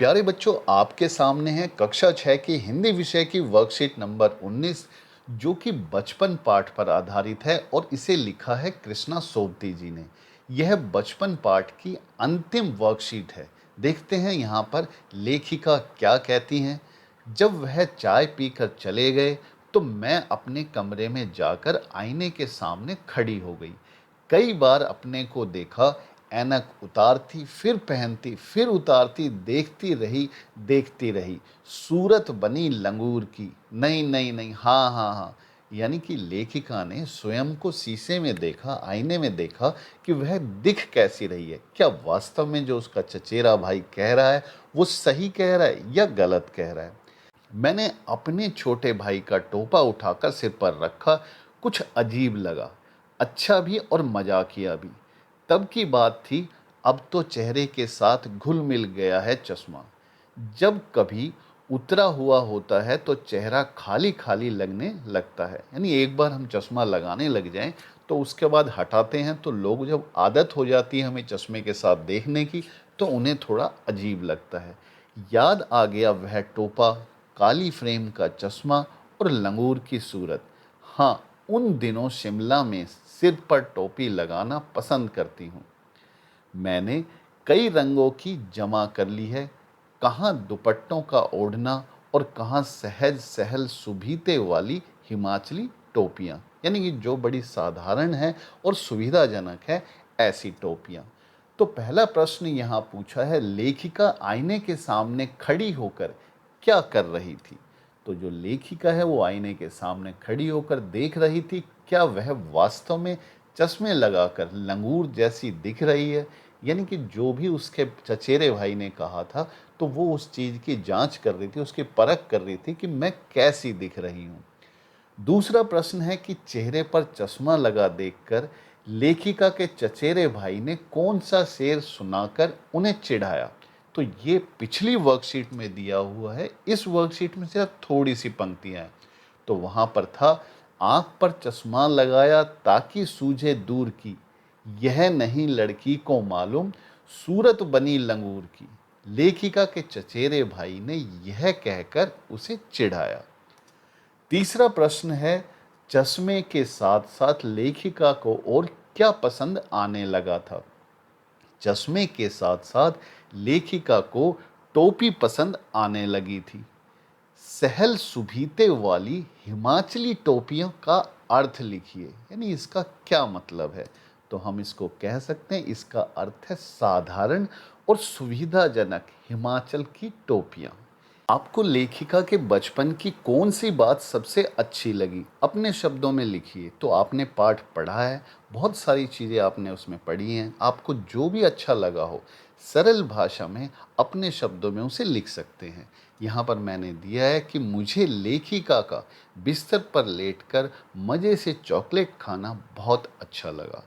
प्यारे बच्चों, आपके सामने है कक्षा 6 की हिंदी विषय की वर्कशीट नंबर 19, जो कि बचपन पाठ पर आधारित है और इसे लिखा है कृष्णा सोबती जी ने। यह बचपन पाठ की अंतिम वर्कशीट है। देखते हैं यहाँ पर लेखिका क्या कहती हैं। जब वह चाय पीकर चले गए तो मैं अपने कमरे में जाकर आईने के सामने खड़ी हो गई। कई बार अपने को देखा, ऐनक उतारती फिर पहनती फिर उतारती, देखती रही। सूरत बनी लंगूर की। नहीं नहीं नहीं, हाँ हाँ हाँ। यानी कि लेखिका ने स्वयं को शीशे में देखा, आईने में देखा कि वह दिख कैसी रही है। क्या वास्तव में जो उसका चचेरा भाई कह रहा है वो सही कह रहा है या गलत कह रहा है। मैंने अपने छोटे भाई का टोपा उठाकर सिर पर रखा। कुछ अजीब लगा, अच्छा भी और मजाकिया भी। तब की बात थी। अब तो चेहरे के साथ घुल मिल गया है चश्मा। जब कभी उतरा हुआ होता है तो चेहरा खाली खाली लगने लगता है। यानी एक बार हम चश्मा लगाने लग जाएं तो उसके बाद हटाते हैं तो लोग, जब आदत हो जाती है हमें चश्मे के साथ देखने की, तो उन्हें थोड़ा अजीब लगता है। याद आ गया वह टोपा, काली फ्रेम का चश्मा और लंगूर की सूरत। हाँ, उन दिनों शिमला में सिर पर टोपी लगाना पसंद करती हूँ। मैंने कई रंगों की जमा कर ली है। कहाँ दुपट्टों का ओढ़ना और कहाँ सहज सहल सुभीते वाली हिमाचली टोपियाँ, यानी कि जो बड़ी साधारण है और सुविधाजनक है, ऐसी टोपियाँ। तो पहला प्रश्न यहाँ पूछा है, लेखिका आईने के सामने खड़ी होकर क्या कर रही थी। तो जो लेखिका है वो आईने के सामने खड़ी होकर देख रही थी, क्या वह वास्तव में चश्मे लगाकर लंगूर जैसी दिख रही है। यानी कि जो भी उसके चचेरे भाई ने कहा था, तो वो उस चीज़ की जांच कर रही थी, उसकी परख कर रही थी कि मैं कैसी दिख रही हूँ। दूसरा प्रश्न है कि चेहरे पर चश्मा लगा देखकर लेखिका के चचेरे भाई ने कौन सा शेर सुनाकर उन्हें चिढ़ाया। तो ये पिछली वर्कशीट में दिया हुआ है, इस वर्कशीट में सिर्फ थोड़ी सी पंक्तियां हैं। तो वहां पर था, आंख पर चश्मा लगाया ताकि सूझे दूर की, यह नहीं लड़की को मालूम, सूरत बनी लंगूर की। लेखिका के चचेरे भाई ने यह कहकर उसे चिढ़ाया। तीसरा प्रश्न है, चश्मे के साथ साथ लेखिका को और क्या पसंद आने लगा था। चश्मे के साथ साथ लेखिका को टोपी पसंद आने लगी थी। सहल सुभीते वाली हिमाचली टोपियों का अर्थ लिखिए, यानी इसका क्या मतलब है। तो हम इसको कह सकते हैं, इसका अर्थ है साधारण और सुविधाजनक हिमाचल की टोपियाँ। आपको लेखिका के बचपन की कौन सी बात सबसे अच्छी लगी, अपने शब्दों में लिखिए। तो आपने पाठ पढ़ा है, बहुत सारी चीज़ें आपने उसमें पढ़ी हैं, आपको जो भी अच्छा लगा हो सरल भाषा में अपने शब्दों में उसे लिख सकते हैं। यहाँ पर मैंने दिया है कि मुझे लेखिका का बिस्तर पर लेटकर मज़े से चॉकलेट खाना बहुत अच्छा लगा।